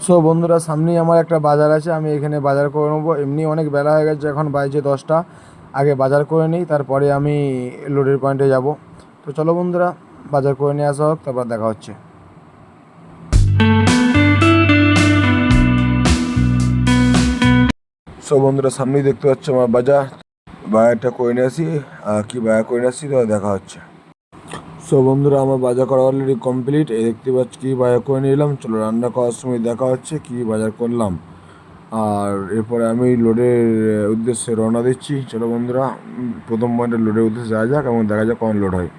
So বন্ধুরা, সামনেই আমার একটা বাজার আছে, আমি এখানে বাজার করে নেবো। এমনি অনেক বেলা হয়ে গেছে, এখন বাজছে 10টা। আগে বাজার করে নিই, তারপরে আমি লোডের পয়েন্টে যাব। তো চলো বন্ধুরা, বাজার করে নিয়ে আসা হোক, তারপর দেখা হচ্ছে। সো বন্ধুরা, সামনেই দেখতে পাচ্ছ আমার বাজারটা করে নিয়ে আসি। কি বাজার করে নিয়ে আসছি তো দেখা হচ্ছে। সো বন্ধুরা, আমার বাজার করা অলরেডি কমপ্লিট। এই দেখতে পাচ্ছি কি বাজার করে নিলাম। চলো রান্না করার সময় দেখা হচ্ছে কি বাজার করলাম। আর এরপরে আমি লোডের উদ্দেশ্যে রওনা দিচ্ছি। চলো বন্ধুরা, প্রথম পয়েন্টে লোডের উদ্দেশ্যে যাওয়া যাক এবং দেখা যাক কখন লোড হয়।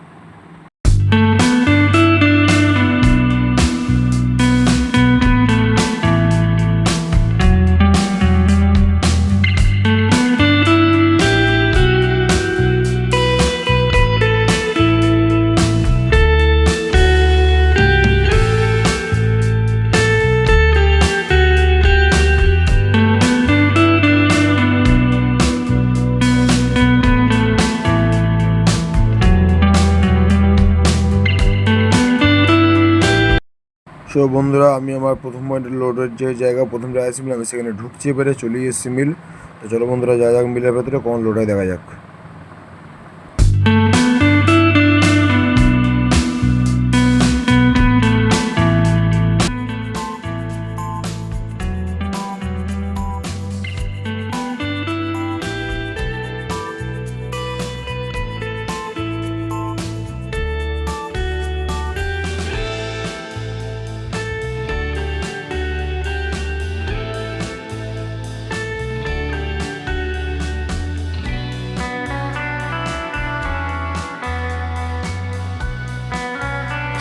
সো বন্ধুরা, আমি আমার প্রথম পয়েন্টের লোডের যে জায়গা প্রথম জায়গায় ছিলাম, আমি সেখানে ঢুকছি, এবারে চলে এসেছি মিল। তো চলো বন্ধুরা, যা যাক মিলের ভেতরে কখন লোড হয় দেখা যাক।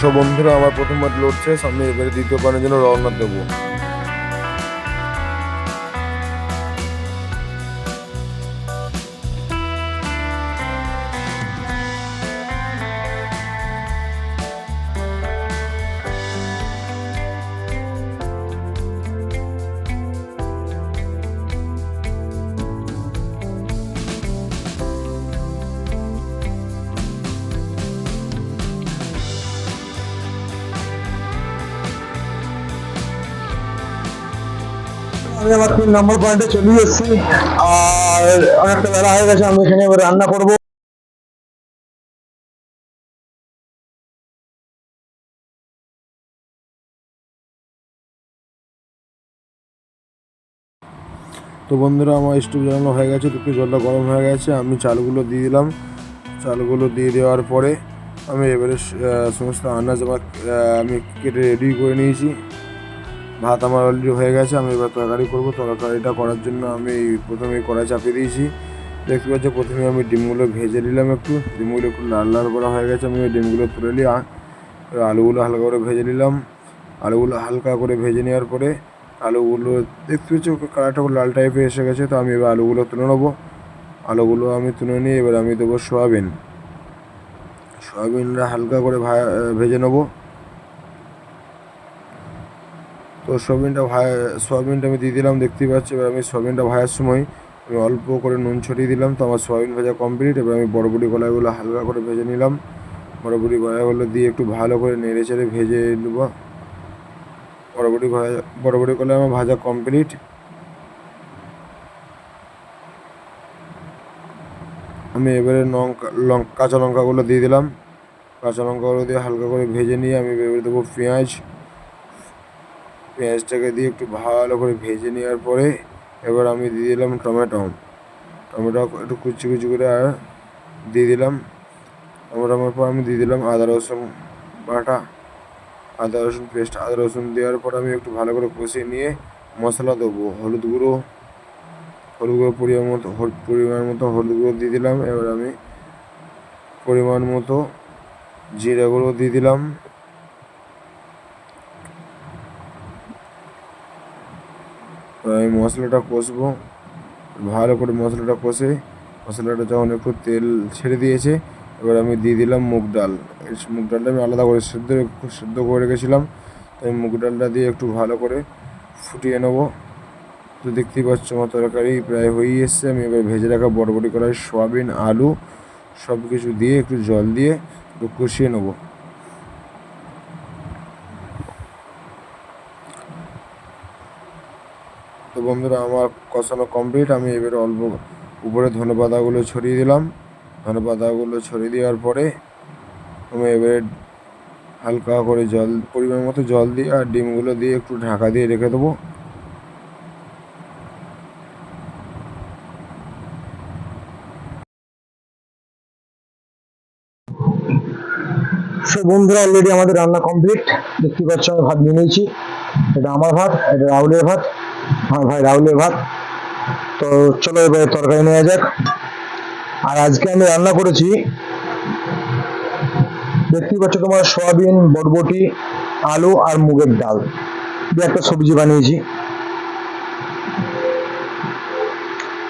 সব বন্ধুরা, আমার প্রথমবার লোড শেষ, আমি এবারে দ্বিতীয় পয়েন্টের জন্য রওনা দেবো। আমি আমার 3 নম্বর পয়েন্টে চলে এসেছি, আর অনেকটা বেলা হয়ে গেছে। আমি এখানে এবার রান্না করব। তো বন্ধুরা, আমার স্টোভ জ্বালানো হয়ে গেছে, দুটো জলটা গরম হয়ে গেছে। আমি চালগুলো দিয়ে দিলাম। চালগুলো দিয়ে দেওয়ার পরে আমি এবারে সমস্ত আনাজ আমি কেটে রেডি করে নিয়েছি। ভাত আমার অলরেডি হয়ে গেছে, আমি এবার তরকারি করবো। তরকারিটা করার জন্য আমি প্রথমে কড়াই চাপিয়ে দিয়েছি। দেখতে পাচ্ছি প্রথমে আমি ডিমগুলো ভেজে নিলাম। ডিমগুলো একটু লাল লাল করা হয়ে গেছে, আমি ওই ডিমগুলো তুলে নিয়ে আলুগুলো হালকা করে ভেজে নিলাম। আলুগুলো হালকা করে ভেজে নেওয়ার পরে আলুগুলো দেখতে পাচ্ছি কালারটা লাল টাইপের এসে গেছে। তো আমি এবার আলুগুলো তুলে নেবো। আলুগুলো আমি তুলে নিয়ে এবার আমি দেবো সয়াবিনটা হালকা করে ভেজে নেবো। তো সয়াবিনটা আমি দিয়ে দিলাম। দেখতেই পাচ্ছি এবার আমি সয়াবিনটা ভাজার সময় আমি অল্প করে নুন ছড়িয়ে দিলাম। তো আমার সয়াবিন ভাজা কমপ্লিট। এবার আমি বড়বড়ি কলাইগুলো হালকা করে ভেজে নিলাম। বড়বড়ি কলাইগুলো দিয়ে একটু ভালো করে নেড়ে চেড়ে ভেজে নেব। বড়বড়ি কলাই আমার ভাজা কমপ্লিট। আমি এবারে কাঁচা লঙ্কাগুলো দিয়ে দিলাম। কাঁচা লঙ্কাগুলো দিয়ে হালকা করে ভেজে নিয়ে আমি এবারে দেবো পেঁয়াজটাকে দিয়ে একটু ভালো করে ভেজে নেওয়ার পরে এবার আমি দিয়ে দিলাম টমেটো একটু কুচি কুচি করে দিয়ে দিলাম। টমেটোর পর আমি দিয়ে দিলাম আদা রসুন পেস্ট। আদা রসুন দেওয়ার পর আমি একটু ভালো করে কষিয়ে নিয়ে মশলা দেবো। হলুদ গুঁড়ো পরিমাণ মতো হলুদ গুঁড়ো দিয়ে দিলাম। এবার আমি পরিমাণ মতো জিরা গুঁড়ো দিয়ে দিলাম। আমি মশলাটা কষবো ভালো করে। মশলাটা যখন একটু তেল ছেড়ে দিয়েছে, এবার আমি দিয়ে দিলাম মুগ ডালটা আমি আলাদা করে সেদ্ধ করে রেখেছিলাম। তাই মুগ ডালটা দিয়ে একটু ভালো করে ফুটিয়ে নেবো। তো দেখতেই পাচ্ছ আমার তরকারি প্রায় হয়েই এসছে। আমি এবার ভেজে রাখা বড়বড়ি কড়াই সয়াবিন, আলু সব কিছু দিয়ে একটু জল দিয়ে একটু কষিয়ে নেবো। তো বন্ধুরা আমার কষানো কমপ্লিট। আমি এবারে অল্প উপরে ধনেপাতাগুলো ছড়িয়ে দিলাম। ধনেপাতাগুলো ছড়িয়ে দেওয়ার পরে আমি এবারে হালকা করে জল, পরিমাণ মতো জল দিয়ে আর ডিমগুলো দিয়ে একটু ঢাকা দিয়ে রেখে দেবো। সো বন্ধুরা, অলরেডি আমাদের রান্না কমপ্লিট। দেখতে পাচ্ছ আমি ভাত নিয়ে নিয়েছি। এটা আমার ভাত, এটা রাহুলের ভাত, আমার ভাই রাহুলের ভাত। তো চলো এবারে তরকারি নেওয়া যাক। আর আজকে আমি রান্না করেছি, দেখতেই পাচ্ছ তোমার, সয়াবিন, বরবটি, আলু আর মুগের ডাল দিয়ে একটা সবজি বানিয়েছি।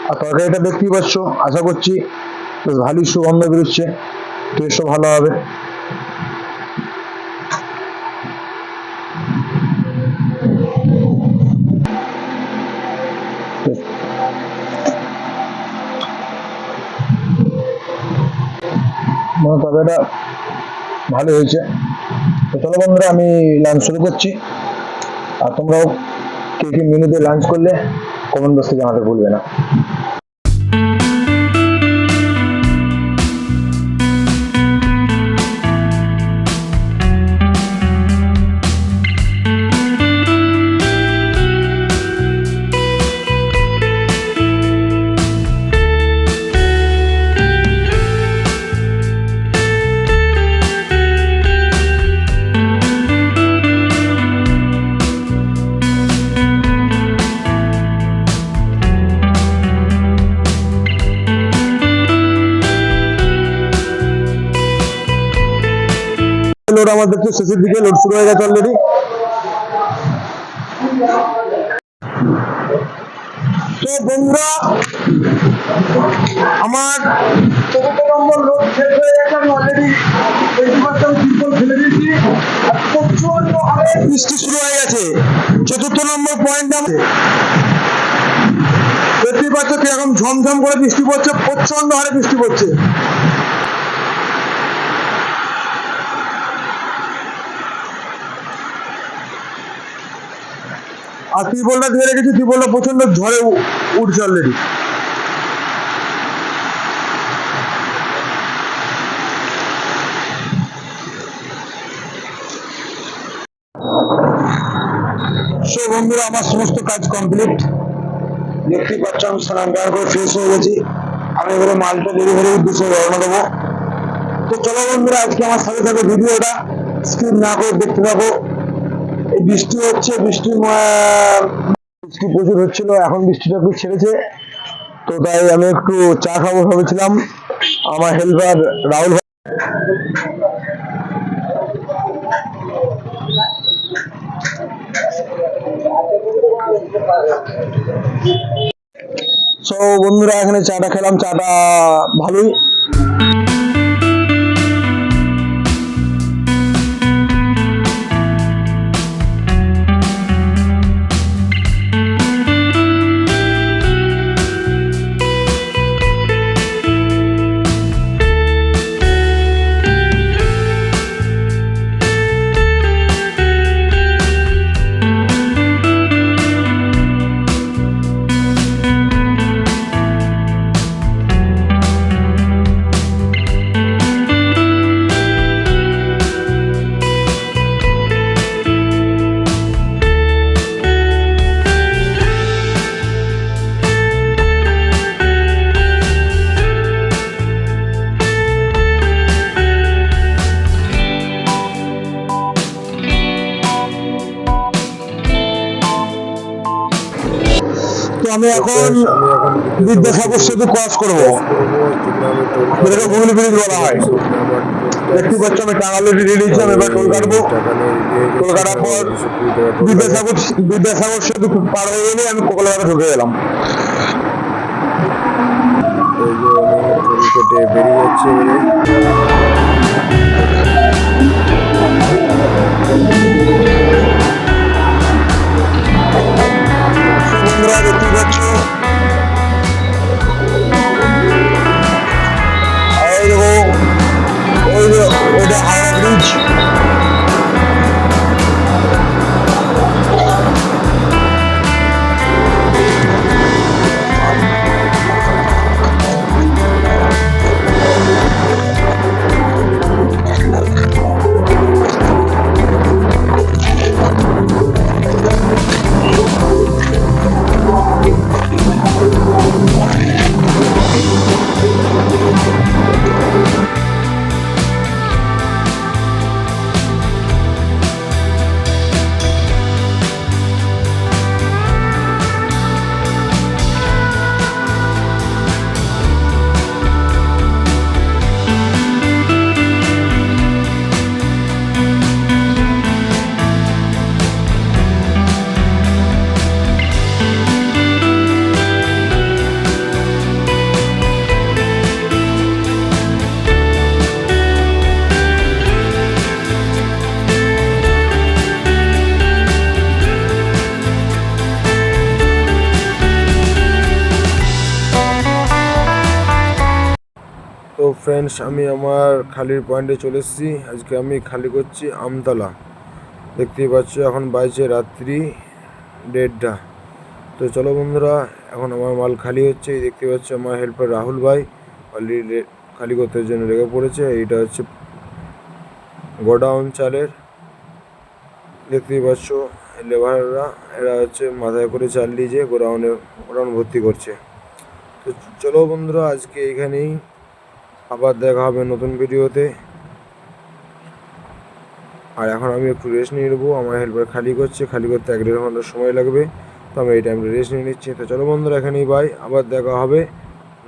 আর তরকারিটা দেখতেই পাচ্ছ, আশা করছি বেশ ভালোই সুগন্ধ বেরোচ্ছে, টেস্টও ভালো হবে। তরকারিটা ভালো হয়েছে। তো চলো বন্ধুরা, আমি লাঞ্চ শুরু করছি। আর তোমরাও কে কে মেনুতে লাঞ্চ করলে কমেন্ট বক্সে জানাতে ভুলবে না। লোড আমাদের তো শেষের দিকে লোড শুরু হয়ে গেছে অলরেডি। তো বন্ধুরা, আমার 4 নম্বর লোড শেষ হয়ে গেছে। আমি অলরেডি 20% ত্রিপল ফেলে দিয়েছি। আর প্রচন্ড হারে বৃষ্টি শুরু হয়ে গেছে। 4 নম্বর পয়েন্ট আমাদের দেখতেই পাচ্ছ কিরকম ঝমঝম করে বৃষ্টি পড়ছে, প্রচন্ড হারে বৃষ্টি পড়ছে। আর ত্রিপলটা দিয়ে রেখেছি, ত্রিপলটা প্রচন্ড ঝড়ে উঠছে অলরেডি। সো বন্ধুরা, আমার সমস্ত কাজ কমপ্লিট। দেখতেই পাচ্ছ আমি স্নান করে ফ্রেশ হয়ে গেছি। আমি এবারে মালটা ডেলিভারি উদ্দেশ্যে রওনা দেবো। তো চলো বন্ধুরা, আজকে আমার সাথে সাথে ভিডিওটা স্কিপ না করে দেখতে থাকো। এই বৃষ্টি হচ্ছে, বৃষ্টি প্রচুর হচ্ছিল, এখন বৃষ্টিটা একটু ছেড়েছে। তো তাই আমি একটু চা খাবো ভেবেছিলাম। আমার হেল্পার রাহুল ভাই সো বন্ধুরা, এখানে চাটা খেলাম, চাটা ভালোই। তো আমি এখন বিদ্যাসাগর সেতু ক্রস করবো, যেটাকে হুগলি ব্রিজ বলা হয়। দেখতে পাচ্ছ আমি টাকা অলরেডি রেডি দিয়েছি। আমি এবার টোল কাটবো। টোল কাটার পর বিদ্যাসাগর সেতু পার হয়ে গেলে আমি কোকলাঘাটে ঢুকে গেলাম। কেটে বেরিয়ে যাচ্ছে বন্ধুরা, দেখতে পাচ্ছ তো ফ্রেন্ডস, আমি আমার খালির পয়েন্টে চলে এসেছি। আজকে আমি খালি করছি আমতলা। দেখতেই পাচ্ছ এখন বাজছে রাত্রি 1:30। তো চলো বন্ধুরা, এখন আমার মাল খালি হচ্ছে। এই দেখতে পাচ্ছ আমার হেল্পার রাহুল ভাই অলরেডি খালি করতে জন্য লেগে পড়েছে। এইটা হচ্ছে গোডাউন চালের, দেখতেই পাচ্ছ লেবাররা, এরা হচ্ছে মাথায় করে চাল নিয়ে যে গোডাউন ভর্তি করছে। তো চলো বন্ধুরা, আজকে এখানেই, আবার দেখা হবে নতুন ভিডিওতে। আর এখন আমি একটু রেস্ট নিয়ে নেবো। আমার হেল্পার খালি করতে 1-1.5 ঘন্টা সময় লাগবে। তো আমি এই টাইমটা রেস্ট নিয়ে নিচ্ছি। তো চলো বন্ধুরা, এখানেই বাই, আবার দেখা হবে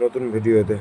নতুন ভিডিওতে।